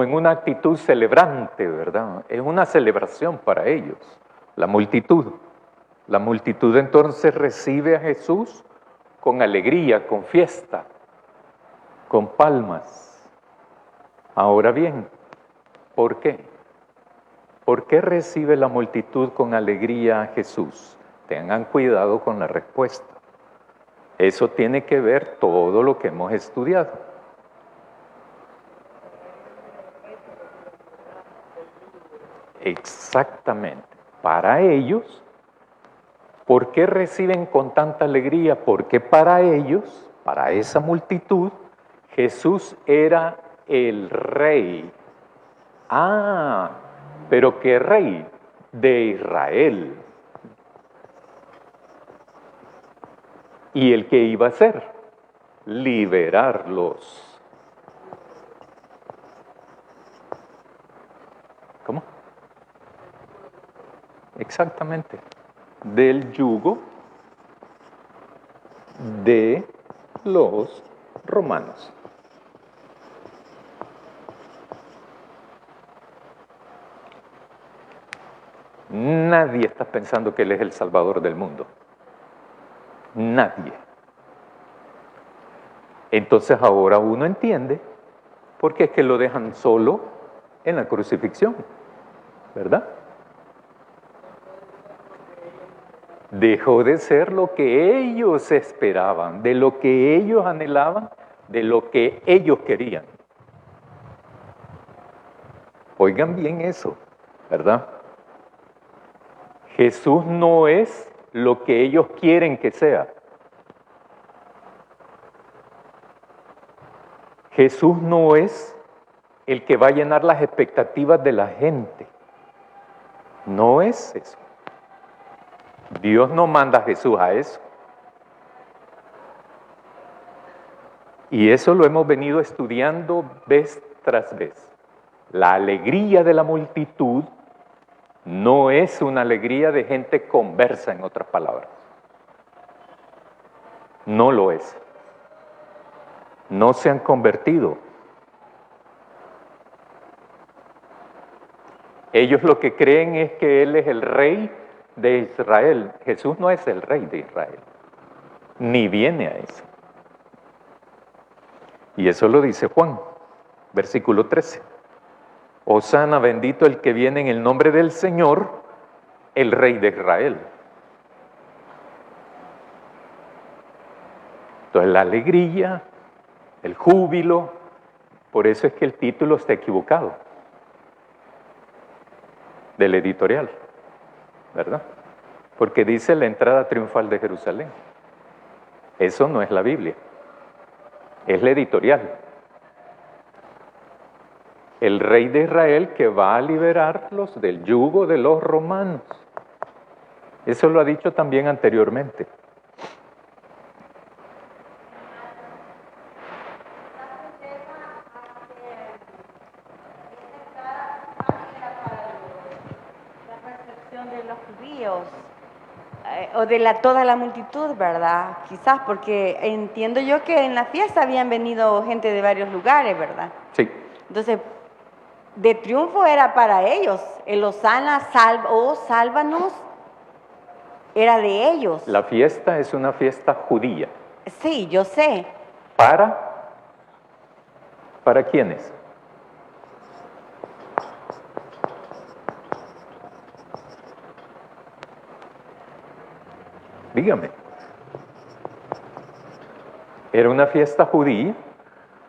como en una actitud celebrante, ¿verdad? Es una celebración para ellos, la multitud. La multitud entonces recibe a Jesús con alegría, con fiesta, con palmas. Ahora bien, ¿por qué? ¿Por qué recibe la multitud con alegría a Jesús? Tengan cuidado con la respuesta. Eso tiene que ver todo lo que hemos estudiado. Exactamente. Para ellos, ¿por qué reciben con tanta alegría? Porque para ellos, para esa multitud, Jesús era el rey. Ah, pero ¿qué rey? De Israel. ¿Y el que iba a hacer? Liberarlos. ¿Cómo? Exactamente. Del yugo de los romanos. Nadie está pensando que Él es el Salvador del mundo. Nadie. Entonces ahora uno entiende por qué es que lo dejan solo en la crucifixión, ¿verdad? Dejó de ser lo que ellos esperaban, de lo que ellos anhelaban, de lo que ellos querían. Oigan bien eso, ¿verdad? Jesús no es lo que ellos quieren que sea. Jesús no es el que va a llenar las expectativas de la gente. No es eso. Dios no manda a Jesús a eso. Y eso lo hemos venido estudiando vez tras vez. La alegría de la multitud no es una alegría de gente conversa, en otras palabras. No lo es. No se han convertido. Ellos lo que creen es que Él es el rey de Israel. Jesús no es el rey de Israel, ni viene a eso. Y eso lo dice Juan, versículo 13. Hosana, bendito el que viene en el nombre del Señor, el rey de Israel. Entonces la alegría, el júbilo, por eso es que el título está equivocado del editorial, ¿verdad? Porque dice la entrada triunfal de Jerusalén. Eso no es la Biblia, es la editorial. El rey de Israel que va a liberarlos del yugo de los romanos. Eso lo ha dicho también anteriormente. De los judíos o de toda la multitud, ¿verdad? Quizás porque entiendo yo que en la fiesta habían venido gente de varios lugares, ¿verdad? Sí. Entonces, de triunfo era para ellos. El Hosana, sálvanos, era de ellos. La fiesta es una fiesta judía. Sí, yo sé. ¿Para quiénes? Dígame. Era una fiesta judía,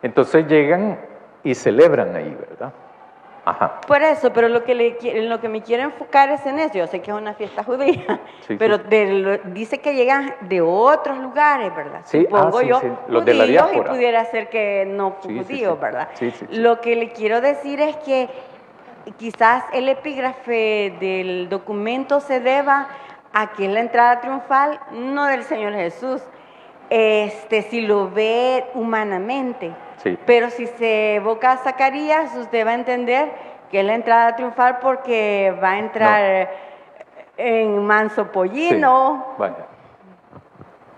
entonces llegan y celebran ahí, ¿verdad? Ajá. Por eso, pero lo que me quiero enfocar es en eso. Yo sé que es una fiesta judía, Sí, pero sí. dice que llegan de otros lugares, ¿verdad? Sí, Supongo sí, yo, sí. Los de la judíos, y diáspora. pudiera ser que no Sí, judíos, sí. ¿verdad? Sí, sí, sí. Lo que le quiero decir es que quizás el epígrafe del documento se deba a que es la entrada triunfal, no del Señor Jesús, si lo ve humanamente. Sí. Pero si se evoca a Zacarías, usted va a entender que es la entrada triunfal porque va a entrar en manso pollino. Sí. Vaya.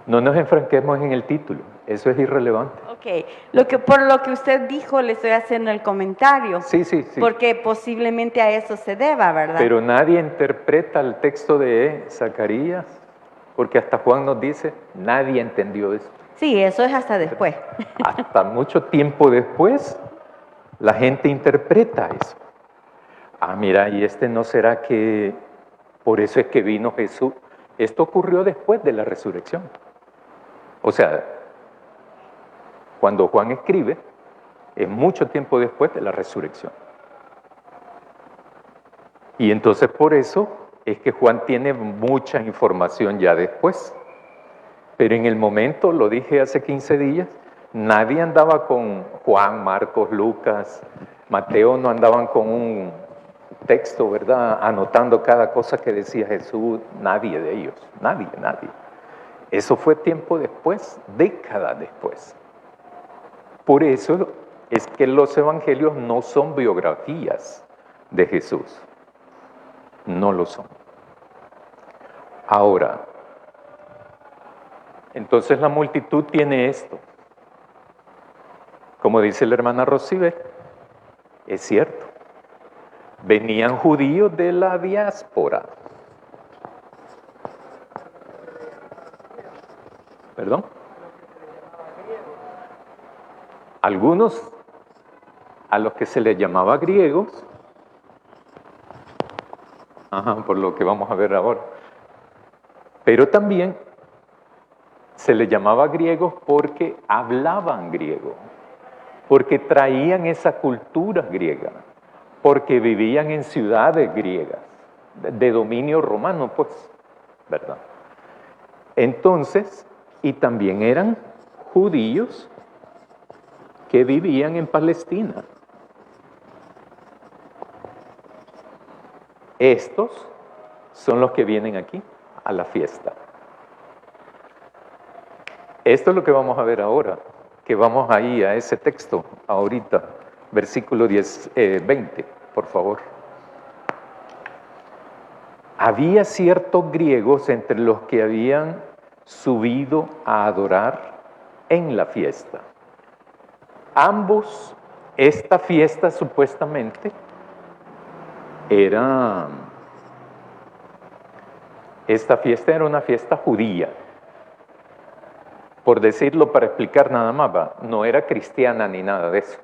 No nos enfranquemos en el título. Eso es irrelevante. Ok, por lo que usted dijo, le estoy haciendo el comentario. Sí. Porque posiblemente a eso se deba, ¿verdad? Pero nadie interpreta el texto de Zacarías, porque hasta Juan nos dice, nadie entendió eso. Sí, eso es hasta después. Hasta mucho tiempo después, la gente interpreta eso. Mira, ¿y no será que por eso es que vino Jesús? Esto ocurrió después de la resurrección. O sea, cuando Juan escribe, es mucho tiempo después de la resurrección. Y entonces por eso es que Juan tiene mucha información ya después. Pero en el momento, lo dije hace 15 días, nadie andaba con Juan, Marcos, Lucas, Mateo, no andaban con un texto, ¿verdad? Anotando cada cosa que decía Jesús, nadie de ellos, nadie. Eso fue tiempo después, décadas después. Por eso es que los evangelios no son biografías de Jesús, no lo son. Ahora, entonces la multitud tiene esto. Como dice la hermana Rosibel, es cierto. Venían judíos de la diáspora. ¿Perdón? Algunos a los que se les llamaba griegos, por lo que vamos a ver ahora, pero también se les llamaba griegos porque hablaban griego, porque traían esa cultura griega, porque vivían en ciudades griegas, de dominio romano, pues, ¿verdad? Entonces, y también eran judíos que vivían en Palestina. Estos son los que vienen aquí a la fiesta. Esto es lo que vamos a ver ahora, que vamos ahí a ese texto ahorita, versículo 20, por favor. Había ciertos griegos entre los que habían subido a adorar en la fiesta. Ambos, esta fiesta supuestamente era una fiesta judía. Por decirlo, para explicar nada más, no era cristiana ni nada de eso.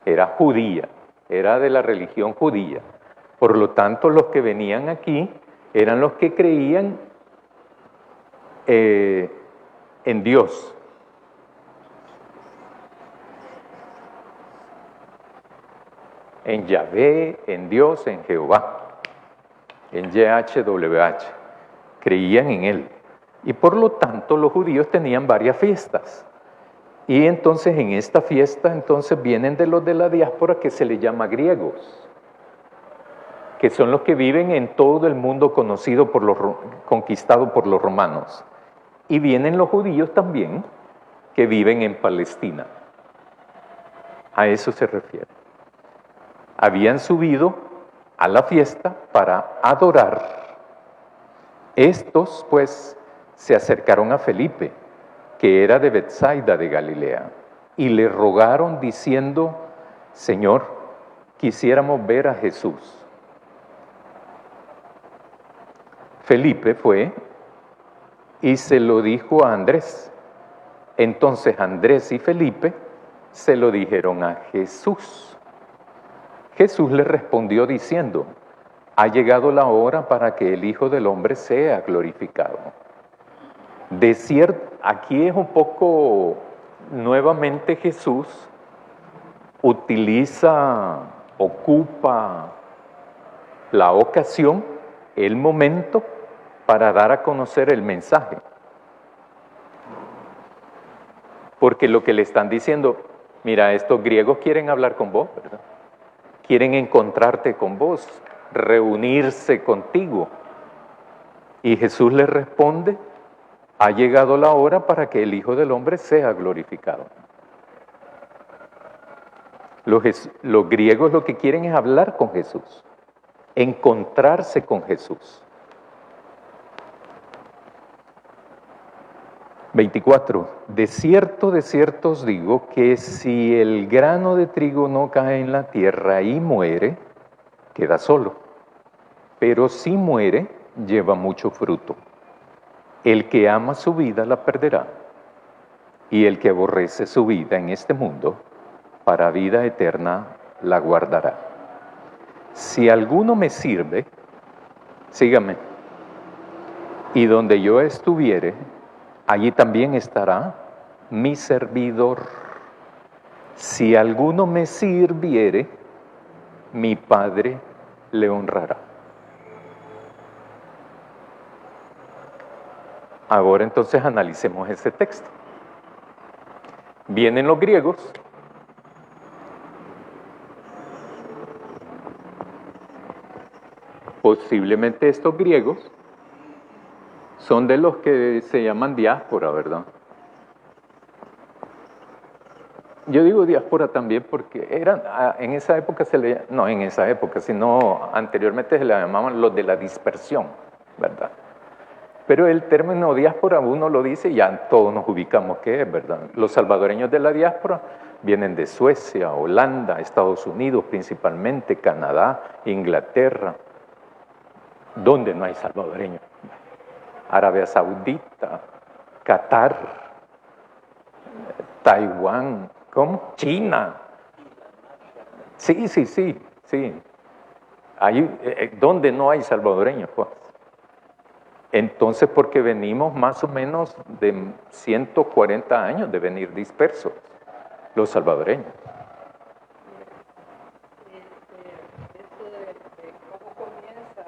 Era judía, era de la religión judía. Por lo tanto, los que venían aquí eran los que creían en Dios. En Yahvé, en Dios, en Jehová, en YHWH. Creían en Él. Y por lo tanto los judíos tenían varias fiestas. Y entonces en esta fiesta entonces vienen de los de la diáspora que se les llama griegos, que son los que viven en todo el mundo conocido conquistado por los romanos. Y vienen los judíos también que viven en Palestina. A eso se refiere. Habían subido a la fiesta para adorar. Estos pues se acercaron a Felipe, que era de Betsaida de Galilea, y le rogaron diciendo: Señor, quisiéramos ver a Jesús. Felipe fue y se lo dijo a Andrés. Entonces Andrés y Felipe se lo dijeron a Jesús. Jesús le respondió diciendo: ha llegado la hora para que el Hijo del Hombre sea glorificado. De cierto, aquí es un poco, nuevamente Jesús ocupa la ocasión, el momento, para dar a conocer el mensaje. Porque lo que le están diciendo, mira, estos griegos quieren hablar con vos, ¿verdad? Quieren encontrarte con vos, reunirse contigo. Y Jesús les responde: ha llegado la hora para que el Hijo del Hombre sea glorificado. Los griegos lo que quieren es hablar con Jesús, encontrarse con Jesús. 24. De cierto os digo que si el grano de trigo no cae en la tierra y muere, queda solo. Pero si muere, lleva mucho fruto. El que ama su vida la perderá, y el que aborrece su vida en este mundo, para vida eterna la guardará. Si alguno me sirve, sígame, y donde yo estuviere, allí también estará mi servidor. Si alguno me sirviere, mi Padre le honrará. Ahora entonces analicemos ese texto. Vienen los griegos, posiblemente estos griegos son de los que se llaman diáspora, ¿verdad? Yo digo diáspora también porque eran, en esa época no en esa época, sino anteriormente se le llamaban los de la dispersión, ¿verdad? Pero el término diáspora uno lo dice y ya todos nos ubicamos qué es, ¿verdad? Los salvadoreños de la diáspora vienen de Suecia, Holanda, Estados Unidos principalmente, Canadá, Inglaterra. ¿Dónde no hay salvadoreños? Arabia Saudita, Qatar, Taiwán, ¿cómo? China. Sí. Ahí, ¿dónde no hay salvadoreños, pues? Entonces, porque venimos más o menos de 140 años de venir dispersos, los salvadoreños. Esto de cómo comienza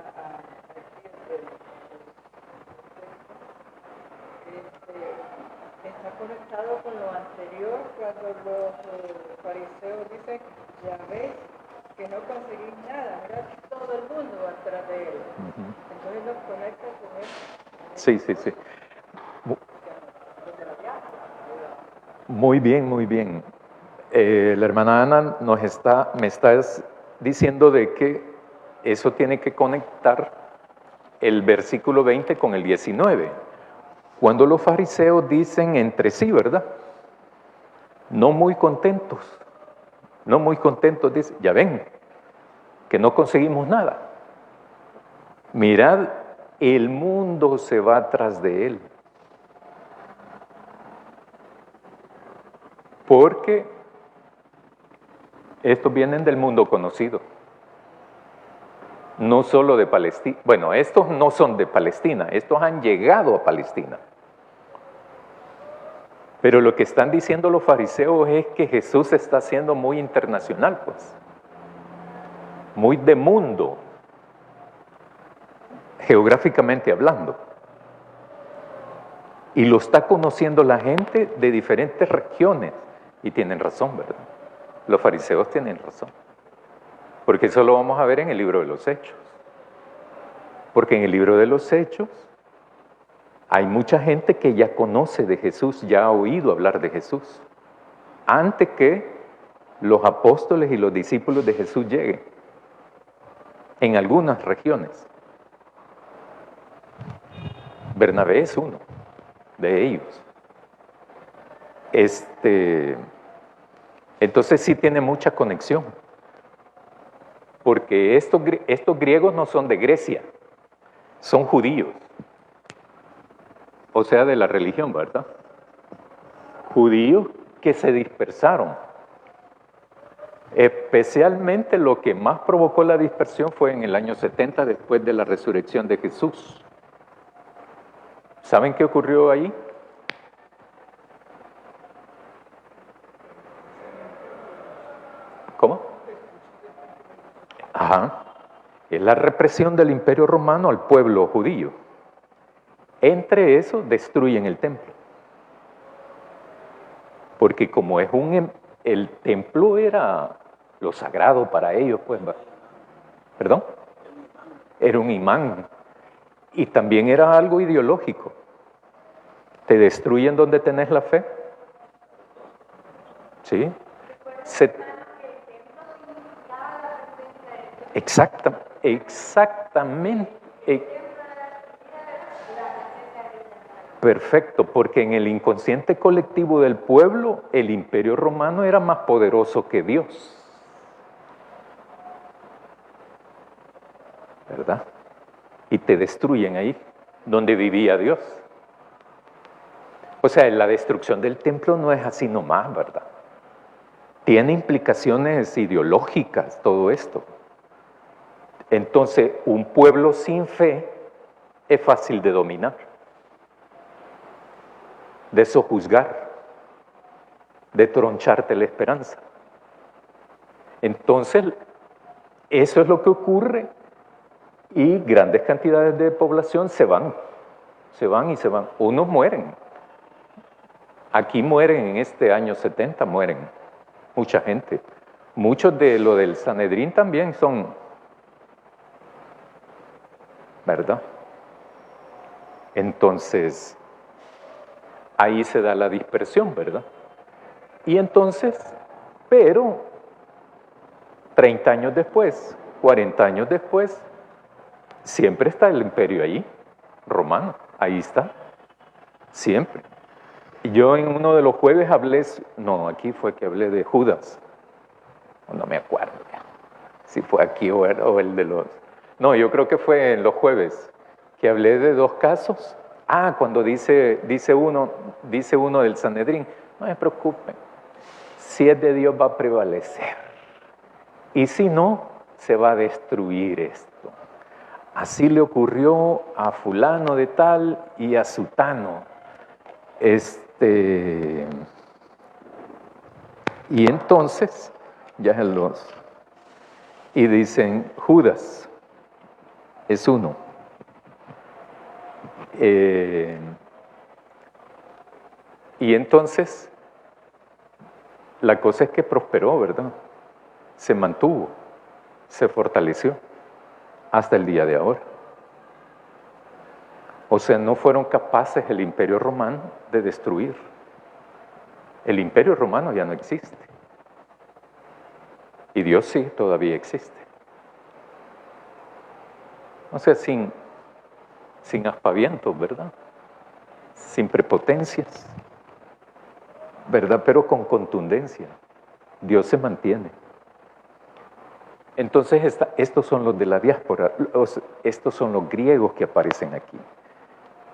está conectado con lo anterior, cuando los fariseos dicen, ya ves que no conseguís nada, mira todo el mundo atrás de él. Entonces nos conecta con eso. Sí. Muy bien. La hermana Ana me está diciendo de que eso tiene que conectar el versículo 20 con el 19. Cuando los fariseos dicen entre sí, ¿verdad? No muy contentos, dicen, ya ven, que no conseguimos nada. Mirad, el mundo se va tras de él. Porque estos vienen del mundo conocido. No solo de Palestina. Bueno, estos no son de Palestina, estos han llegado a Palestina. Pero lo que están diciendo los fariseos es que Jesús se está haciendo muy internacional, pues. Muy de mundo, geográficamente hablando. Y lo está conociendo la gente de diferentes regiones. Y tienen razón, ¿verdad? Los fariseos tienen razón. Porque eso lo vamos a ver en el libro de los Hechos. Porque en el libro de los Hechos hay mucha gente que ya conoce de Jesús, ya ha oído hablar de Jesús, antes que los apóstoles y los discípulos de Jesús lleguen, en algunas regiones. Bernabé es uno de ellos. Entonces sí tiene mucha conexión, porque estos griegos no son de Grecia, son judíos. O sea, de la religión, ¿verdad? Judíos que se dispersaron. Especialmente lo que más provocó la dispersión fue en el año 70 después de la resurrección de Jesús. ¿Saben qué ocurrió ahí? ¿Cómo? Ajá. Es la represión del Imperio Romano al pueblo judío. Entre eso destruyen el templo. Porque como el templo era lo sagrado para ellos, pues, ¿perdón? Era un imán. Y también era algo ideológico. ¿Te destruyen donde tenés la fe? ¿Sí? Exactamente. Perfecto, porque en el inconsciente colectivo del pueblo, el imperio romano era más poderoso que Dios. ¿Verdad? Y te destruyen ahí, donde vivía Dios. O sea, la destrucción del templo no es así nomás, ¿verdad? Tiene implicaciones ideológicas todo esto. Entonces, un pueblo sin fe es fácil de dominar, de sojuzgar, de troncharte la esperanza. Entonces, eso es lo que ocurre y grandes cantidades de población se van y se van. Unos mueren. Aquí mueren en este año 70, mueren mucha gente. Muchos de lo del Sanedrín también son, ¿verdad? Entonces, ahí se da la dispersión, ¿verdad? Y entonces, pero 30 años después, 40 años después, siempre está el imperio ahí, romano, ahí está, siempre. Y yo en uno de los jueves hablé, no, aquí fue que hablé de Judas, no me acuerdo si fue aquí o el de los... No, yo creo que fue en los jueves, que hablé de dos casos. Cuando dice uno del Sanedrín, no se preocupen, si es de Dios va a prevalecer, y si no, se va a destruir esto. Así le ocurrió a fulano de tal y a sutano. Y entonces, ya es los... Y dicen, Judas es uno. Y entonces, la cosa es que prosperó, ¿verdad? Se mantuvo, se fortaleció hasta el día de ahora. O sea, no fueron capaces el imperio romano de destruir. El imperio romano ya no existe. Y Dios sí, todavía existe. O sea, sin aspavientos, ¿verdad? Sin prepotencias, ¿verdad? Pero con contundencia. Dios se mantiene. Entonces, estos son los de la diáspora, estos son los griegos que aparecen aquí.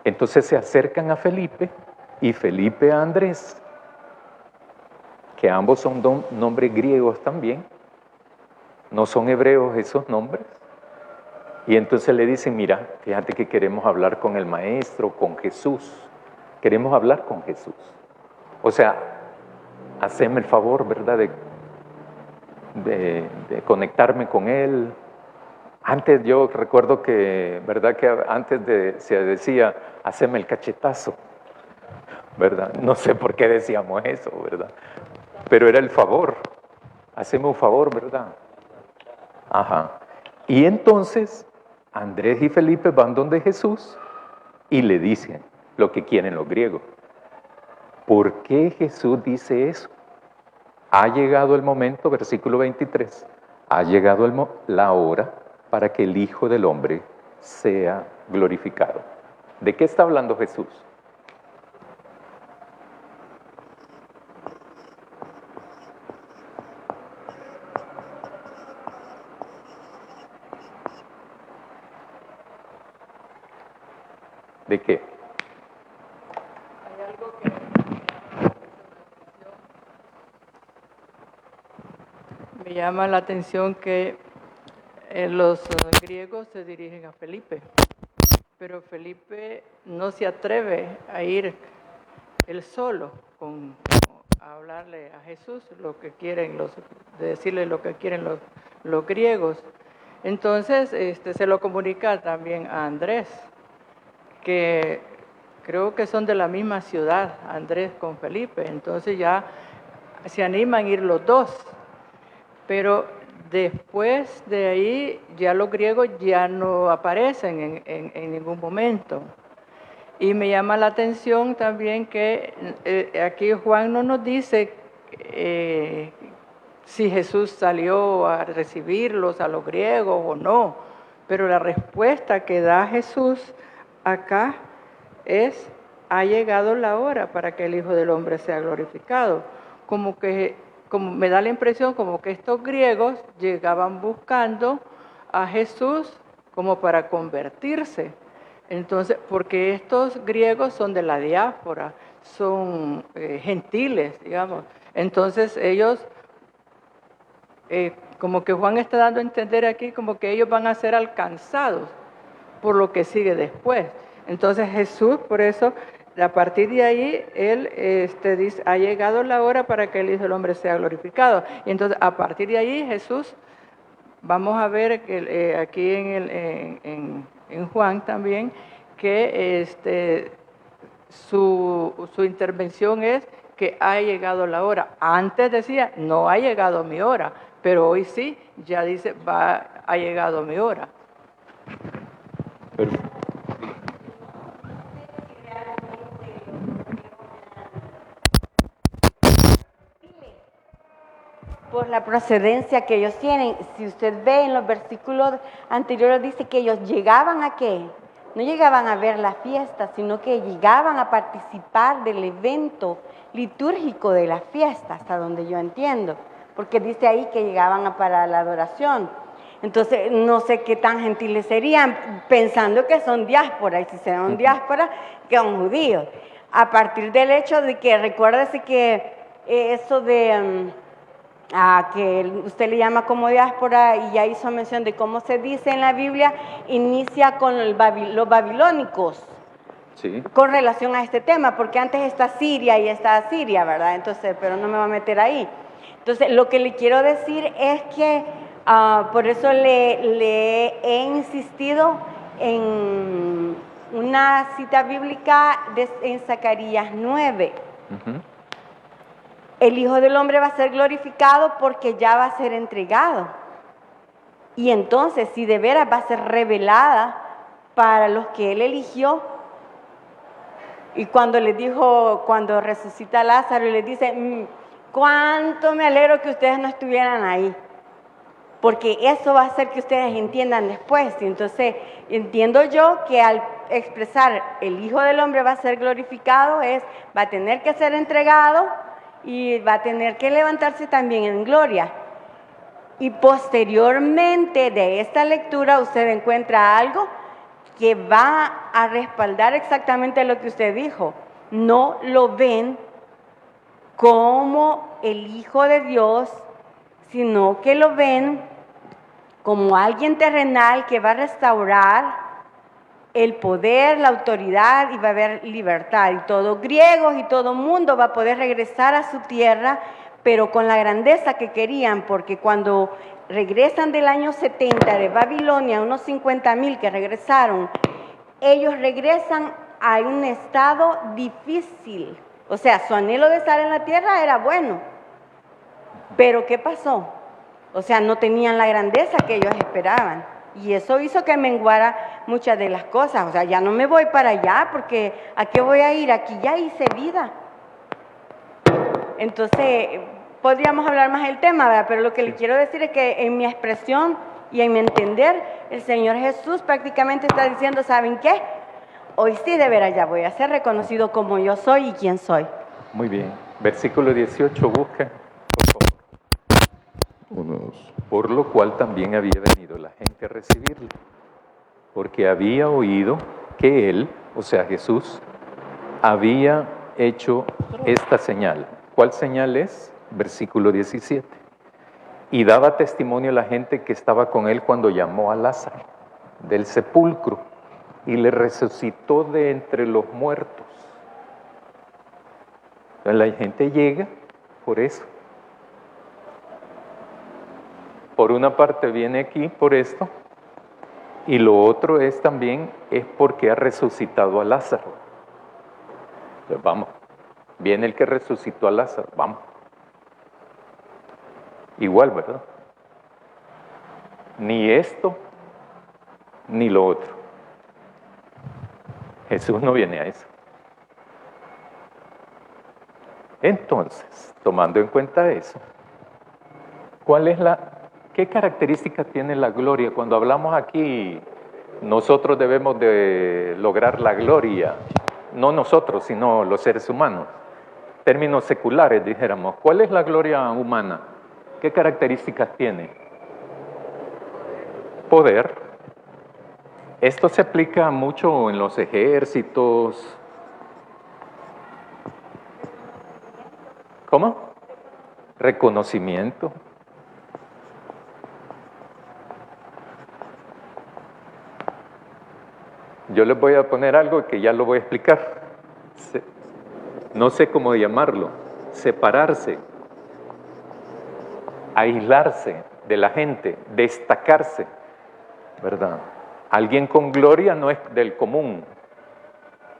Entonces se acercan a Felipe y Felipe a Andrés, que ambos son nombres griegos también, no son hebreos esos nombres. Y entonces le dicen, mira, fíjate que queremos hablar con el Maestro, con Jesús. Queremos hablar con Jesús. O sea, haceme el favor, ¿verdad?, de conectarme con Él. Antes yo recuerdo que, ¿verdad?, que antes se decía, haceme el cachetazo, ¿verdad? No sé por qué decíamos eso, ¿verdad? Pero era el favor. Haceme un favor, ¿verdad? Ajá. Y entonces Andrés y Felipe van donde Jesús y le dicen lo que quieren los griegos. ¿Por qué Jesús dice eso? Ha llegado el momento, versículo 23, ha llegado la hora para que el Hijo del Hombre sea glorificado. ¿De qué está hablando Jesús? ¿De qué? Hay algo que me llama la atención que los griegos se dirigen a Felipe, pero Felipe no se atreve a ir él solo a hablarle a Jesús lo que quieren de decirle lo que quieren los griegos. Entonces se lo comunica también a Andrés, que creo que son de la misma ciudad, Andrés con Felipe. Entonces ya se animan a ir los dos, pero después de ahí ya los griegos ya no aparecen en ningún momento. Y me llama la atención también que aquí Juan no nos dice si Jesús salió a recibirlos a los griegos o no, pero la respuesta que da Jesús acá es ha llegado la hora para que el Hijo del Hombre sea glorificado. Como me da la impresión como que estos griegos llegaban buscando a Jesús como para convertirse. Entonces, porque estos griegos son de la diáspora, son gentiles, digamos. Entonces ellos, como que Juan está dando a entender aquí, como que ellos van a ser alcanzados por lo que sigue después. Entonces Jesús, por eso, a partir de ahí, él dice, ha llegado la hora para que el Hijo del Hombre sea glorificado. Y entonces, a partir de ahí, Jesús, vamos a ver que, aquí en Juan también, que su intervención es que ha llegado la hora. Antes decía, no ha llegado mi hora, pero hoy sí, ya dice, ha llegado mi hora. Perfecto. Por la procedencia que ellos tienen. Si usted ve en los versículos anteriores, dice que ellos llegaban ¿a qué? No llegaban a ver la fiesta, sino que llegaban a participar del evento litúrgico de la fiesta, hasta donde yo entiendo, porque dice ahí que llegaban para la adoración. Entonces, no sé qué tan gentiles serían, pensando que son diáspora, y si son diáspora, que son judíos. A partir del hecho de que, recuérdese que eso de... que usted le llama como diáspora, y ya hizo mención de cómo se dice en la Biblia, inicia con los babilónicos, sí, con relación a este tema, porque antes está Siria y está Asiria, ¿verdad? Entonces, pero no me voy a meter ahí. Entonces, lo que le quiero decir es que, por eso le he insistido en una cita bíblica en Zacarías 9. El Hijo del Hombre va a ser glorificado porque ya va a ser entregado. Y entonces, si de veras va a ser revelada para los que Él eligió. Y cuando les dijo, cuando resucita a Lázaro y les dice, cuánto me alegro que ustedes no estuvieran ahí. Porque eso va a hacer que ustedes entiendan después. Y entonces, entiendo yo que al expresar el Hijo del Hombre va a ser glorificado, va a tener que ser entregado, y va a tener que levantarse también en gloria. Y posteriormente de esta lectura usted encuentra algo que va a respaldar exactamente lo que usted dijo. No lo ven como el Hijo de Dios, sino que lo ven como alguien terrenal que va a restaurar el poder, la autoridad, y va a haber libertad, y todos griegos y todo mundo va a poder regresar a su tierra, pero con la grandeza que querían, porque cuando regresan del año 70 de Babilonia, unos 50,000 que regresaron, ellos regresan a un estado difícil. O sea, su anhelo de estar en la tierra era bueno, pero ¿qué pasó? O sea, no tenían la grandeza que ellos esperaban. Y eso hizo que menguara muchas de las cosas. O sea, ya no me voy para allá porque ¿a qué voy a ir? Aquí ya hice vida. Entonces, podríamos hablar más del tema, ¿verdad? Pero lo que le quiero decir es que en mi expresión y en mi entender, el Señor Jesús prácticamente está diciendo, ¿saben qué? Hoy sí de veras ya voy a ser reconocido como yo soy y quién soy. Muy bien. Versículo 18, busca. Por lo cual también había venido la gente a recibirle, porque había oído que él, o sea Jesús, había hecho esta señal. ¿Cuál señal es? Versículo 17. Y daba testimonio a la gente que estaba con él cuando llamó a Lázaro del sepulcro y le resucitó de entre los muertos. Entonces la gente llega por eso. Por una parte viene aquí por esto, y lo otro es también porque ha resucitado a Lázaro. Entonces vamos, viene el que resucitó a Lázaro, vamos. Igual, ¿verdad? Ni esto, ni lo otro. Jesús no viene a eso. Entonces, tomando en cuenta eso, ¿qué características tiene la gloria? Cuando hablamos aquí, nosotros debemos de lograr la gloria. no nosotros, sino los seres humanos. Términos seculares, dijéramos. ¿Cuál es la gloria humana? ¿Qué características tiene? Poder. Esto se aplica mucho en los ejércitos. ¿Cómo? Reconocimiento. Yo les voy a poner algo que ya lo voy a explicar. No sé cómo llamarlo. Separarse. Aislarse de la gente. Destacarse. ¿Verdad? Alguien con gloria no es del común.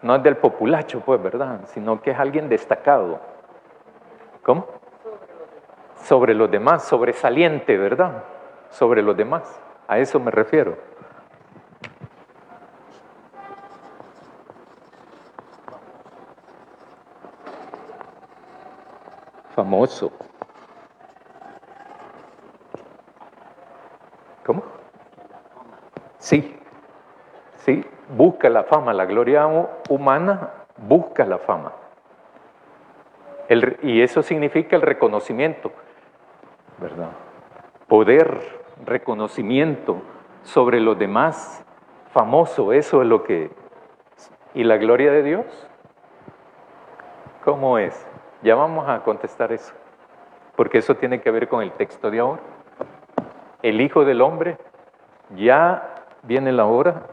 No es del populacho, pues, ¿verdad? Sino que es alguien destacado. ¿Cómo? Sobre los demás, sobresaliente, ¿verdad? Sobre los demás. A eso me refiero. Famoso. ¿Cómo? Sí, sí, busca la fama. La gloria humana busca la fama. Y eso significa el reconocimiento, ¿verdad? Poder, reconocimiento sobre los demás, famoso, eso es lo que... ¿Y la gloria de Dios? ¿Cómo es? Ya vamos a contestar eso, porque eso tiene que ver con el texto de ahora. El Hijo del Hombre, ya viene la hora,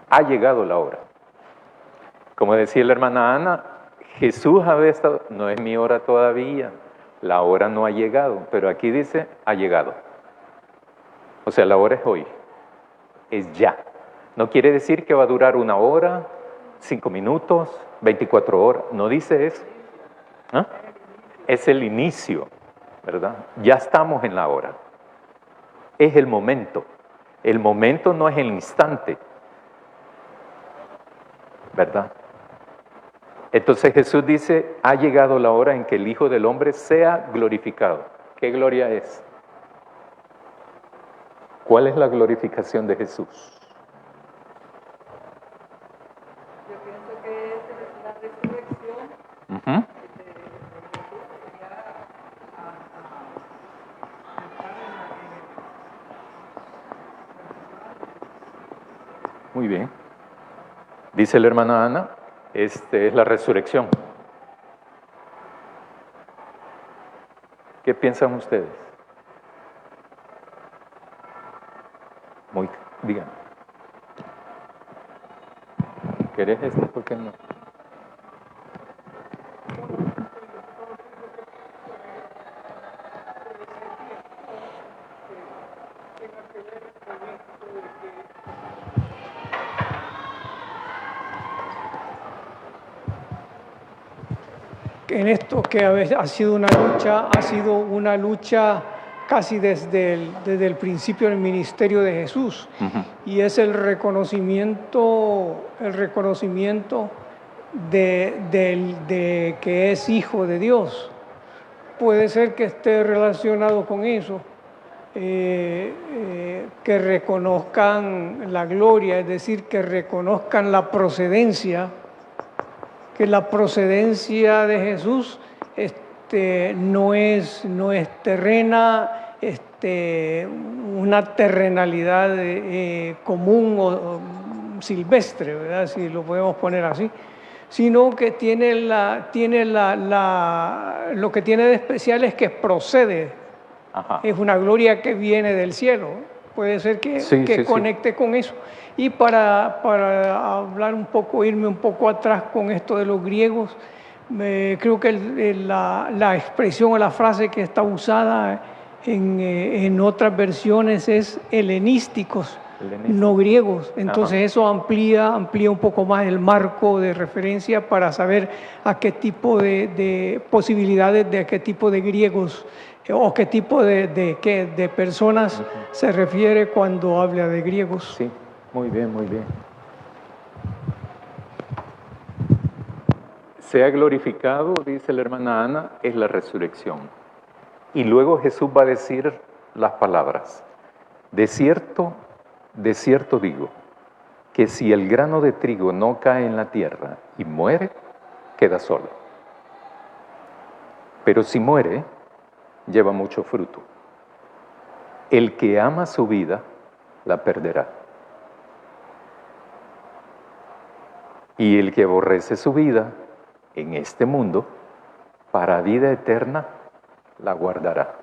ha llegado la hora. Como decía la hermana Ana, Jesús había estado, no es mi hora todavía, la hora no ha llegado, pero aquí dice, ha llegado. O sea, la hora es hoy, es ya. No quiere decir que va a durar 1 hora, 5 minutos, 24 horas, no dice eso. ¿Ah? Es el inicio, ¿verdad? Ya estamos en la hora. Es el momento. El momento no es el instante, ¿verdad? Entonces Jesús dice, ha llegado la hora en que el Hijo del Hombre sea glorificado. ¿Qué gloria es? ¿Cuál es la glorificación de Jesús? Yo pienso que es la resurrección Uh-huh. de Jesús, que ya Muy bien. Dice la hermana Ana, es la resurrección. ¿Qué piensan ustedes? Díganme. ¿Querés esto? ¿Por qué no? En esto que ha sido una lucha casi desde el principio del ministerio de Jesús. Uh-huh. Y es el reconocimiento de que es hijo de Dios. Puede ser que esté relacionado con eso, que reconozcan la gloria, es decir, que reconozcan la procedencia, que la procedencia de Jesús no es terrena, una terrenalidad común o silvestre, ¿verdad? Si lo podemos poner así, sino que lo que tiene de especial es que procede. Ajá. Es una gloria que viene del cielo. Puede ser que conecte con eso. Y para hablar un poco, irme un poco atrás con esto de los griegos, creo que la expresión o la frase que está usada en otras versiones es helenísticos, no griegos. Entonces eso amplía un poco más el marco de referencia para saber a qué tipo de posibilidades, de a qué tipo de griegos o qué tipo de personas se refiere cuando habla de griegos. Sí, muy bien, muy bien. Sea glorificado, dice la hermana Ana, es la resurrección. Y luego Jesús va a decir las palabras. De cierto de cierto digo, que si el grano de trigo no cae en la tierra y muere, queda solo. Pero si muere, lleva mucho fruto. El que ama su vida, la perderá. Y el que aborrece su vida en este mundo, para vida eterna, la guardará.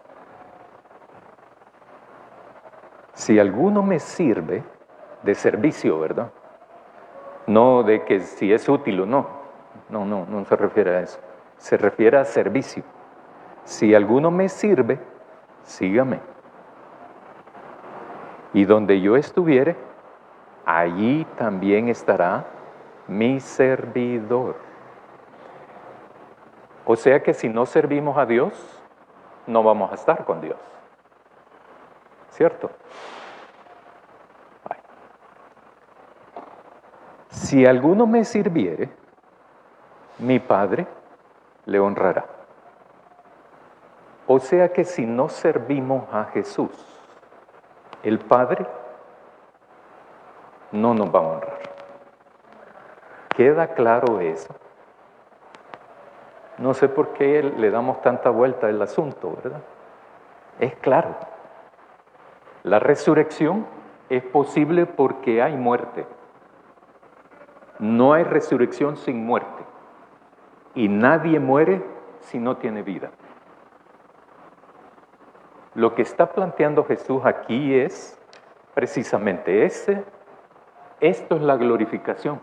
Si alguno me sirve, de servicio, ¿verdad? No de que si es útil o no. No se refiere a eso. Se refiere a servicio. Si alguno me sirve, sígame. Y donde yo estuviere, allí también estará mi servidor. O sea que si no servimos a Dios, no vamos a estar con Dios. ¿Cierto? Si alguno me sirviere, mi Padre le honrará. O sea que si no servimos a Jesús, el Padre no nos va a honrar. ¿Queda claro eso? No sé por qué le damos tanta vuelta al asunto, ¿verdad? Es claro. La resurrección es posible porque hay muerte. No hay resurrección sin muerte. Y nadie muere si no tiene vida. Lo que está planteando Jesús aquí es precisamente esto es la glorificación.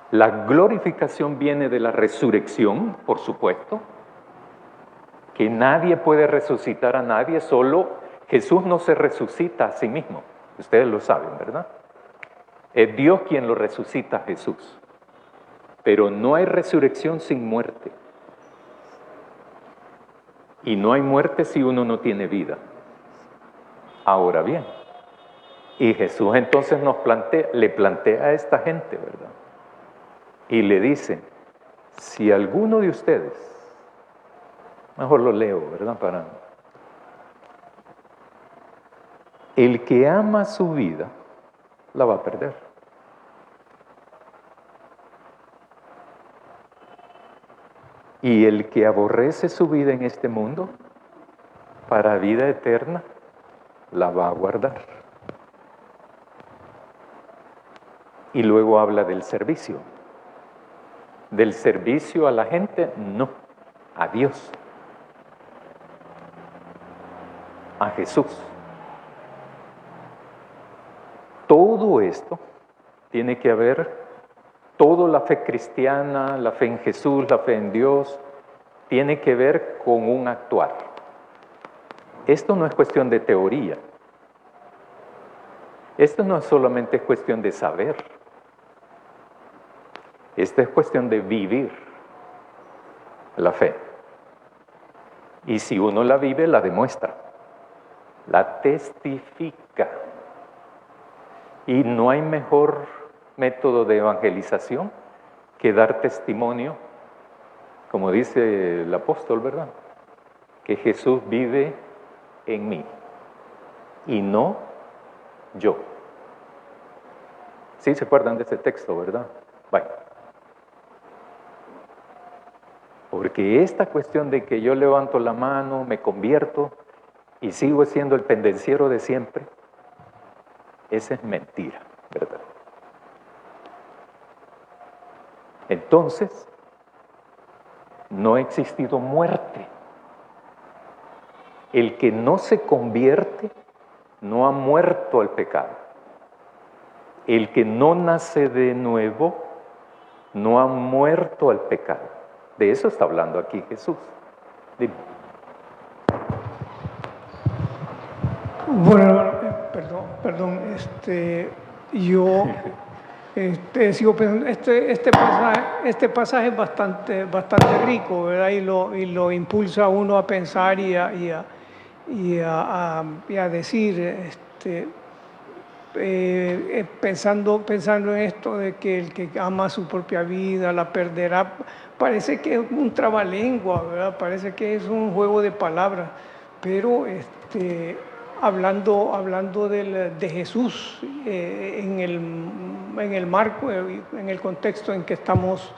La glorificación viene de la resurrección, por supuesto, que nadie puede resucitar a nadie, solo Jesús no se resucita a sí mismo. Ustedes lo saben, ¿verdad? Es Dios quien lo resucita a Jesús. Pero no hay resurrección sin muerte. Y no hay muerte si uno no tiene vida. Ahora bien, y Jesús entonces le plantea a esta gente, ¿verdad? Y le dice, si alguno de ustedes, mejor lo leo, ¿verdad? El que ama su vida, la va a perder. Y el que aborrece su vida en este mundo, para vida eterna, la va a guardar. Y luego habla del servicio. ¿Del servicio a la gente? No, a Dios, a Jesús. Todo esto tiene que haber, toda la fe cristiana, la fe en Jesús, la fe en Dios, tiene que ver con un actuar. Esto no es cuestión de teoría. Esto no es solamente cuestión de saber. Esta es cuestión de vivir la fe. Y si uno la vive, la demuestra, la testifica. Y no hay mejor método de evangelización que dar testimonio, como dice el apóstol, ¿verdad? Que Jesús vive en mí y no yo. ¿Sí se acuerdan de ese texto, verdad? Bueno. Porque esta cuestión de que yo levanto la mano, me convierto y sigo siendo el pendenciero de siempre, esa es mentira, ¿verdad? Entonces, no ha existido muerte. El que no se convierte no ha muerto al pecado. El que no nace de nuevo no ha muerto al pecado. De eso está hablando aquí Jesús. Dime. Bueno, perdón, yo sigo pensando, este pasaje es bastante rico, ¿verdad? Y lo impulsa a uno a pensar y a decir, pensando en esto de que el que ama su propia vida la perderá, parece que es un trabalengua, ¿verdad? Parece que es un juego de palabras, pero hablando de Jesús en el marco, en el contexto en que estamos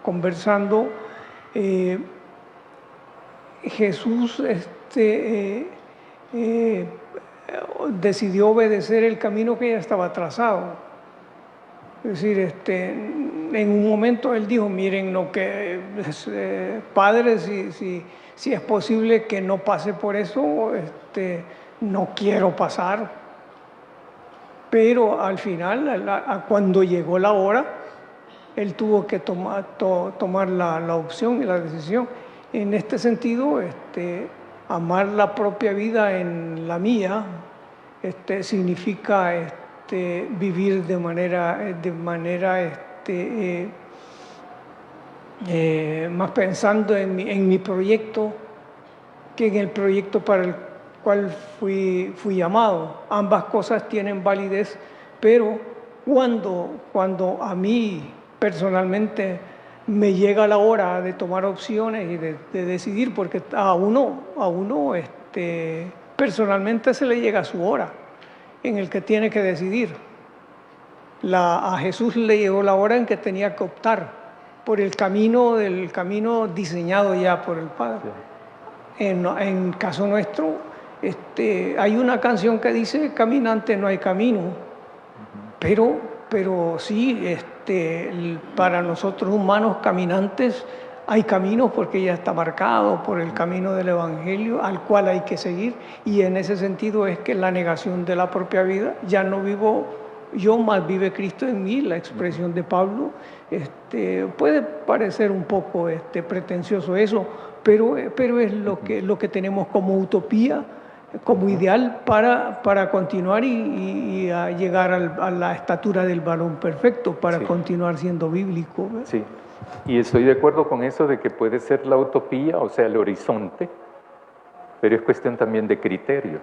conversando, Jesús decidió obedecer el camino que ya estaba trazado. Es decir, en un momento él dijo, miren, no, que padre, si es posible que no pase por eso, no quiero pasar. Pero al final, cuando llegó la hora, él tuvo que tomar la opción y la decisión. En este sentido, amar la propia vida en la mía, significa vivir de manera más pensando en mi proyecto que en el proyecto para el cual fui llamado. Ambas cosas tienen validez, pero cuando a mí personalmente me llega la hora de tomar opciones y de decidir, porque a uno personalmente se le llega su hora en el que tiene que decidir. A Jesús le llegó la hora en que tenía que optar por el camino diseñado ya por el Padre. En caso nuestro, hay una canción que dice, caminante no hay camino, pero sí, para nosotros humanos caminantes hay caminos porque ya está marcado por el camino del Evangelio al cual hay que seguir, y en ese sentido es que la negación de la propia vida, ya no vivo yo, más vive Cristo en mí, la expresión de Pablo. Puede parecer un poco pretencioso eso, pero es lo que tenemos como utopía, como ideal para continuar y a llegar a la estatura del varón perfecto, para continuar siendo bíblico, ¿verdad? Sí, y estoy de acuerdo con eso de que puede ser la utopía, o sea, el horizonte, pero es cuestión también de criterios.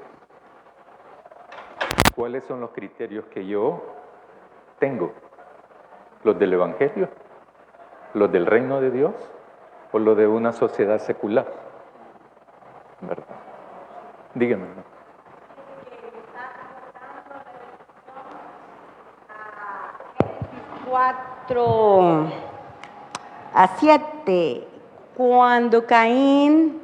¿Cuáles son los criterios que yo tengo? ¿Los del Evangelio? ¿Los del reino de Dios? ¿O los de una sociedad secular? ¿Verdad? Dígame. 4:7, cuando Caín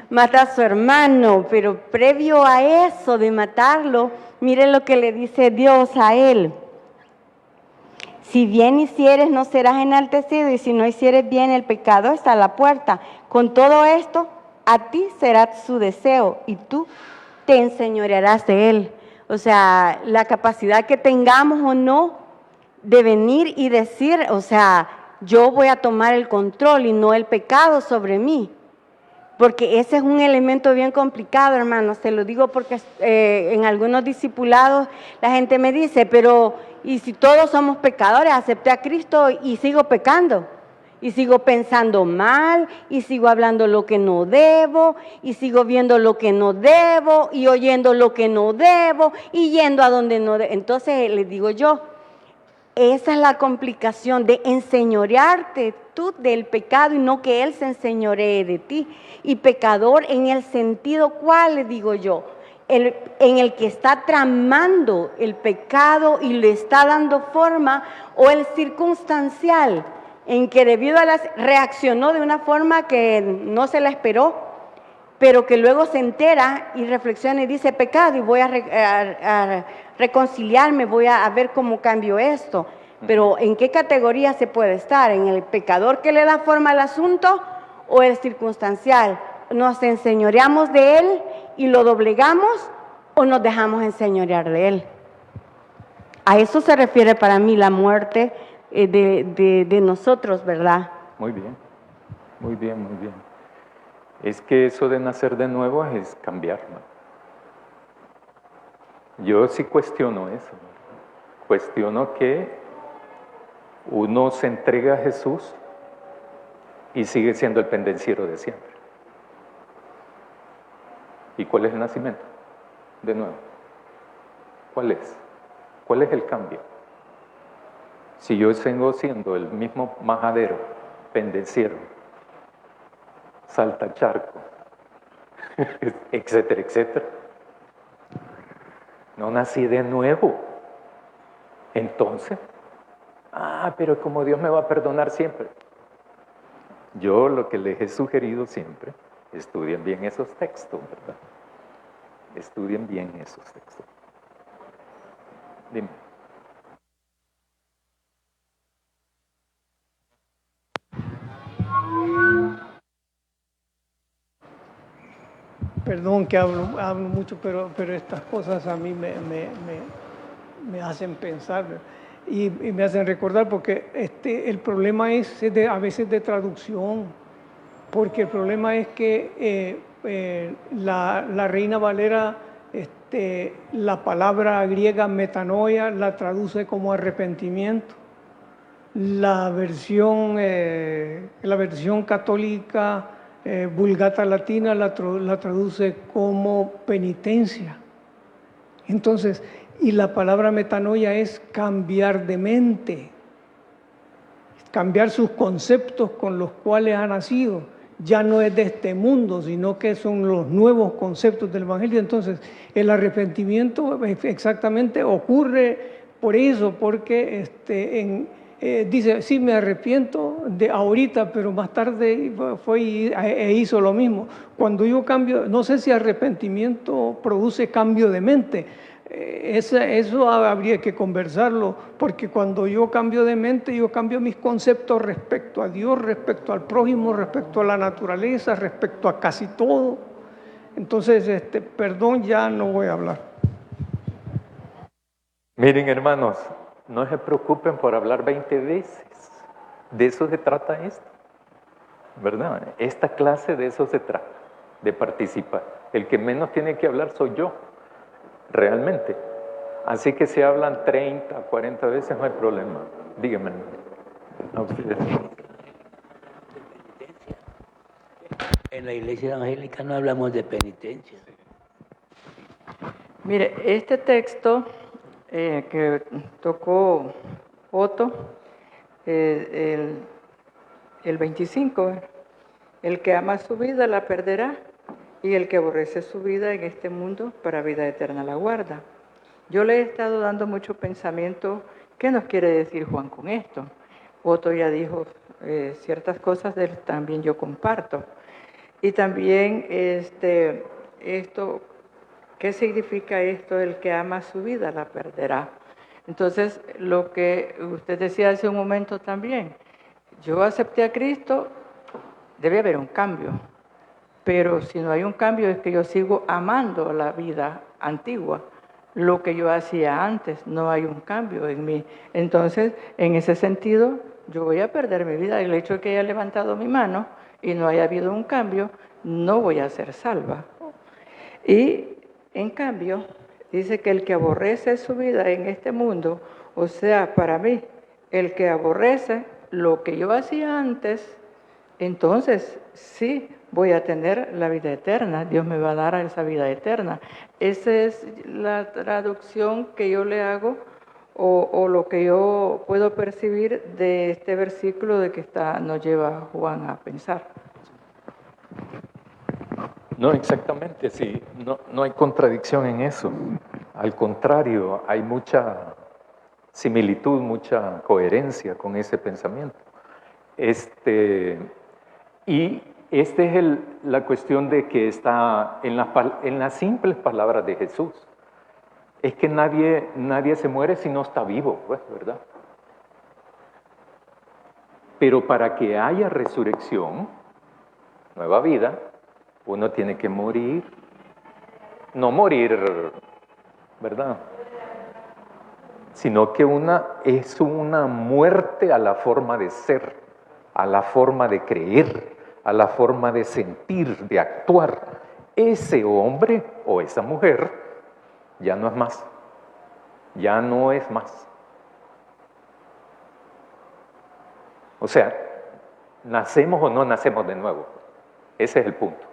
mata a su hermano, pero previo a eso de matarlo, mire lo que le dice Dios a él. Si bien hicieres, no serás enaltecido, y si no hicieres bien, el pecado está a la puerta. Con todo esto, a ti será su deseo, y tú te enseñorearás de él. O sea, la capacidad que tengamos o no de venir y decir, o sea, yo voy a tomar el control y no el pecado sobre mí. Porque ese es un elemento bien complicado, hermanos. Se lo digo porque en algunos discipulados la gente me dice, pero ¿y si todos somos pecadores? Acepté a Cristo y sigo pecando. Y sigo pensando mal, y sigo hablando lo que no debo, y sigo viendo lo que no debo, y oyendo lo que no debo, y yendo a donde no debo. Entonces les digo yo, esa es la complicación de enseñorearte tú del pecado y no que Él se enseñoree de ti. Y pecador en el sentido, ¿cuál le digo yo? En el que está tramando el pecado y le está dando forma, o el circunstancial, en que debido a reaccionó de una forma que no se la esperó, pero que luego se entera y reflexiona y dice pecado, y voy a reconciliarme, voy a ver cómo cambio esto. Pero ¿en qué categoría se puede estar? ¿En el pecador que le da forma al asunto o el circunstancial? ¿Nos enseñoreamos de él y lo doblegamos, o nos dejamos enseñorear de él? A eso se refiere para mí la muerte de nosotros, ¿verdad? Muy bien, muy bien, muy bien. Es que eso de nacer de nuevo es cambiar, ¿no? Yo sí cuestiono eso. Cuestiono que uno se entrega a Jesús y sigue siendo el pendenciero de siempre. ¿Y cuál es el nacimiento? De nuevo. ¿Cuál es? ¿Cuál es el cambio? Si yo sigo siendo el mismo majadero, pendenciero, salta charco, etcétera, etcétera. No nací de nuevo. Entonces, pero como Dios me va a perdonar siempre. Yo lo que les he sugerido siempre, estudien bien esos textos, ¿verdad? Estudien bien esos textos. Dime. Perdón que hablo mucho, pero estas cosas a mí me hacen pensar y me hacen recordar, porque el problema es a veces de traducción, porque el problema es que la Reina Valera, la palabra griega metanoia la traduce como arrepentimiento. La versión católica Vulgata Latina la traduce como penitencia. Entonces, y la palabra metanoia es cambiar de mente, cambiar sus conceptos con los cuales ha nacido. Ya no es de este mundo, sino que son los nuevos conceptos del Evangelio. Entonces, el arrepentimiento exactamente ocurre por eso, porque dice, sí, me arrepiento de ahorita, pero más tarde fue e hizo lo mismo. Cuando yo cambio, no sé si arrepentimiento produce cambio de mente. Eso habría que conversarlo, porque cuando yo cambio de mente, yo cambio mis conceptos respecto a Dios, respecto al prójimo, respecto a la naturaleza, respecto a casi todo. Entonces, perdón, ya no voy a hablar. Miren, hermanos, no se preocupen por hablar 20 veces. De eso se trata esto, ¿verdad? Esta clase de eso se trata, de participar. El que menos tiene que hablar soy yo, realmente. Así que si hablan 30, 40 veces no hay problema. Díganme a ustedes. En la iglesia evangélica no hablamos de penitencia. Mire, este texto que tocó Otto, el 25, el que ama su vida la perderá, y el que aborrece su vida en este mundo para vida eterna la guarda. Yo le he estado dando mucho pensamiento, ¿qué nos quiere decir Juan con esto? Otto ya dijo ciertas cosas, también yo comparto. Y también esto, ¿qué significa esto? El que ama su vida la perderá. Entonces, lo que usted decía hace un momento también, yo acepté a Cristo, debe haber un cambio. Pero si no hay un cambio es que yo sigo amando la vida antigua, lo que yo hacía antes, no hay un cambio en mí. Entonces, en ese sentido, yo voy a perder mi vida. El hecho de que haya levantado mi mano y no haya habido un cambio, no voy a ser salva. Y en cambio, dice que el que aborrece su vida en este mundo, o sea, para mí, el que aborrece lo que yo hacía antes, entonces sí voy a tener la vida eterna. Dios me va a dar esa vida eterna. Esa es la traducción que yo le hago o lo que yo puedo percibir de este versículo de que nos lleva Juan a pensar. No, exactamente, sí. No hay contradicción en eso. Al contrario, hay mucha similitud, mucha coherencia con ese pensamiento. Y esta es la cuestión de que está en las simples palabras de Jesús. Es que nadie se muere si no está vivo, pues, ¿verdad? Pero para que haya resurrección, nueva vida, uno tiene que morir. No morir, ¿verdad? Sino que es una muerte a la forma de ser, a la forma de creer, a la forma de sentir, de actuar. Ese hombre o esa mujer ya no es más. Ya no es más. O sea, ¿nacemos o no nacemos de nuevo? Ese es el punto.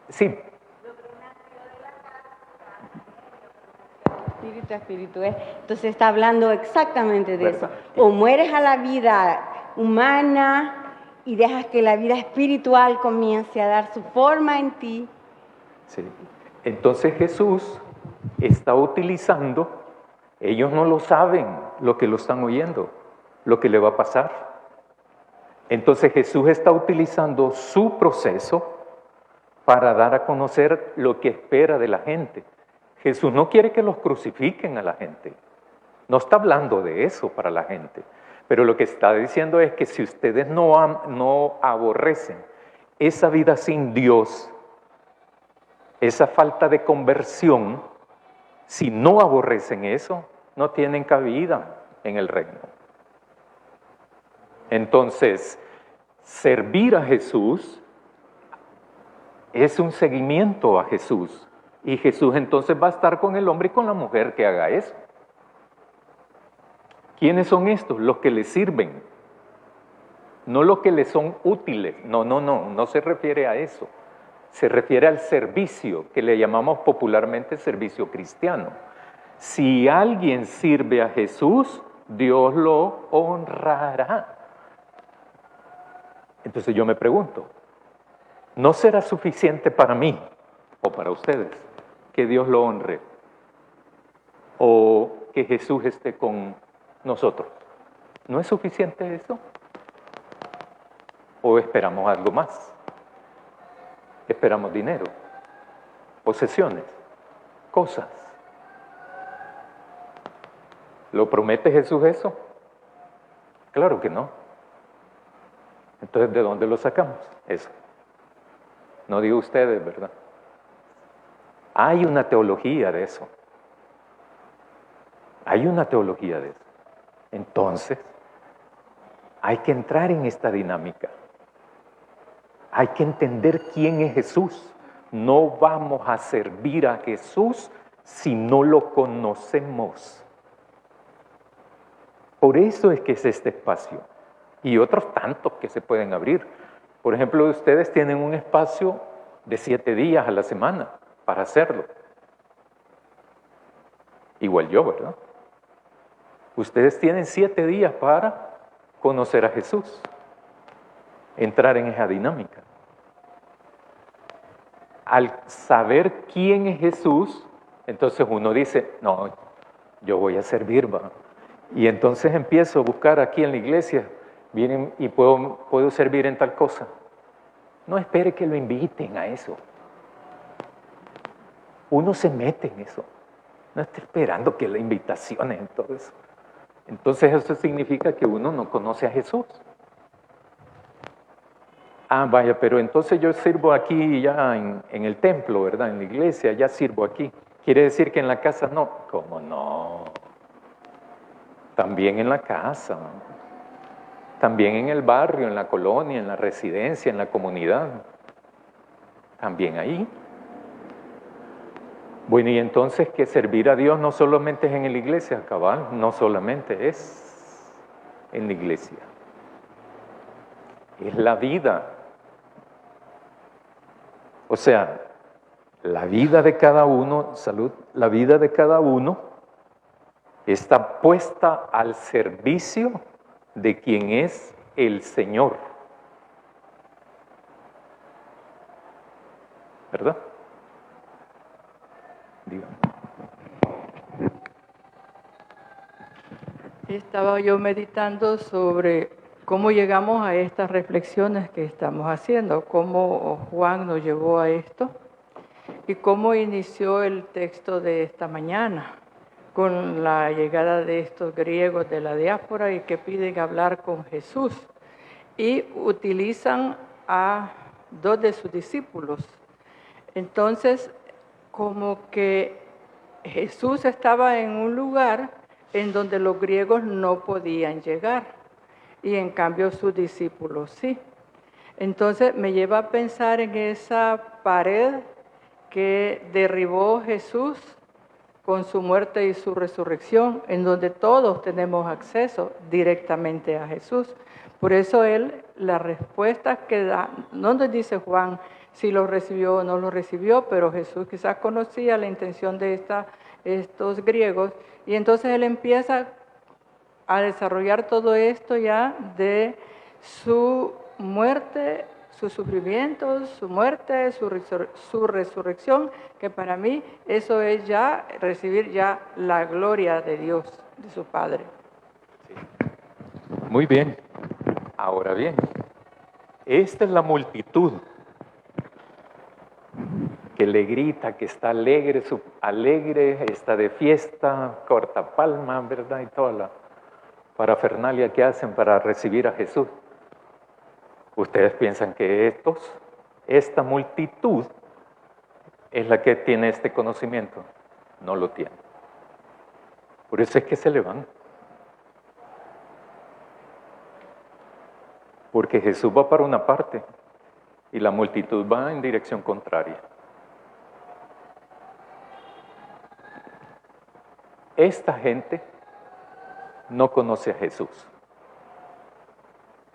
Sí. Espíritu a espíritu es. Entonces está hablando exactamente de eso. O mueres a la vida humana y dejas que la vida espiritual comience a dar su forma en ti. Sí. Entonces Jesús está utilizando, ellos no lo saben, lo que lo están oyendo, lo que le va a pasar. Entonces Jesús está utilizando su proceso para dar a conocer lo que espera de la gente. Jesús no quiere que los crucifiquen a la gente. No está hablando de eso para la gente. Pero lo que está diciendo es que si ustedes no aborrecen esa vida sin Dios, esa falta de conversión, si no aborrecen eso, no tienen cabida en el reino. Entonces, servir a Jesús es un seguimiento a Jesús. Y Jesús entonces va a estar con el hombre y con la mujer que haga eso. ¿Quiénes son estos? Los que le sirven. No los que le son útiles. No se refiere a eso. Se refiere al servicio, que le llamamos popularmente servicio cristiano. Si alguien sirve a Jesús, Dios lo honrará. Entonces yo me pregunto, ¿no será suficiente para mí o para ustedes que Dios lo honre o que Jesús esté con nosotros? ¿No es suficiente eso? ¿O esperamos algo más? Esperamos dinero, posesiones, cosas. ¿Lo promete Jesús eso? Claro que no. Entonces, ¿de dónde lo sacamos? Eso. No digo ustedes, ¿verdad? Hay una teología de eso. Hay una teología de eso. Entonces, hay que entrar en esta dinámica. Hay que entender quién es Jesús. No vamos a servir a Jesús si no lo conocemos. Por eso es que es este espacio. Y otros tantos que se pueden abrir. Por ejemplo, ustedes tienen un espacio de 7 días a la semana para hacerlo. Igual yo, ¿verdad? Ustedes tienen 7 días para conocer a Jesús. Entrar en esa dinámica. Al saber quién es Jesús, entonces uno dice, no, yo voy a servir, ¿va? Y entonces empiezo a buscar aquí en la iglesia, vienen y puedo servir en tal cosa. No espere que lo inviten a eso. Uno se mete en eso. No está esperando que la invitación en todo eso. Entonces eso significa que uno no conoce a Jesús. Ah, vaya, pero entonces yo sirvo aquí ya en el templo, ¿verdad? En la iglesia, ya sirvo aquí. ¿Quiere decir que en la casa no? ¿Cómo no? También en la casa, también en el barrio, en la colonia, en la residencia, en la comunidad. También ahí. Bueno, y entonces que servir a Dios no solamente es en la iglesia, cabal, no solamente es en la iglesia. Es la vida. O sea, la vida de cada uno, salud, la vida de cada uno está puesta al servicio de quien es el Señor. ¿Verdad? Dígame. Estaba yo meditando sobre cómo llegamos a estas reflexiones que estamos haciendo, cómo Juan nos llevó a esto y cómo inició el texto de esta mañana con la llegada de estos griegos de la diáspora y que piden hablar con Jesús y utilizan a 2 de sus discípulos. Entonces, como que Jesús estaba en un lugar en donde los griegos no podían llegar y en cambio sus discípulos sí. Entonces me lleva a pensar en esa pared que derribó Jesús con su muerte y su resurrección, en donde todos tenemos acceso directamente a Jesús. Por eso él, la respuesta que da, no nos dice Juan si lo recibió o no lo recibió, pero Jesús quizás conocía la intención de estos griegos, y entonces él empieza a desarrollar todo esto ya de su muerte, sus sufrimientos, su muerte, su resurrección, que para mí eso es ya recibir ya la gloria de Dios, de su Padre. Sí. Muy bien. Ahora bien, esta es la multitud que le grita, que está alegre, está de fiesta, corta palma, ¿verdad? Y toda la parafernalia que hacen para recibir a Jesús. ¿Ustedes piensan que esta multitud es la que tiene este conocimiento? No lo tiene. Por eso es que se le van. Porque Jesús va para una parte y la multitud va en dirección contraria. Esta gente no conoce a Jesús.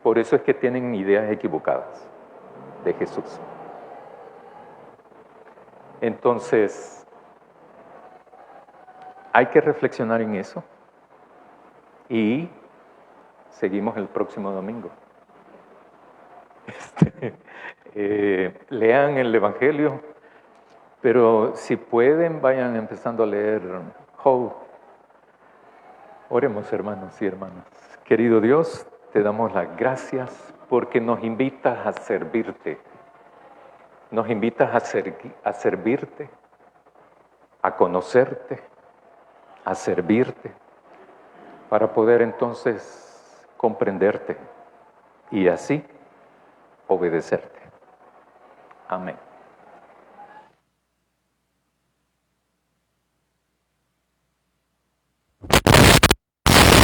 Por eso es que tienen ideas equivocadas de Jesús. Entonces, hay que reflexionar en eso y seguimos el próximo domingo. Lean el Evangelio, pero si pueden, vayan empezando a leer Job. Oremos, hermanos y hermanas. Querido Dios, te damos las gracias porque nos invitas a servirte. Nos invitas a servirte, a conocerte, a servirte, para poder entonces comprenderte y así obedecerte. Amén.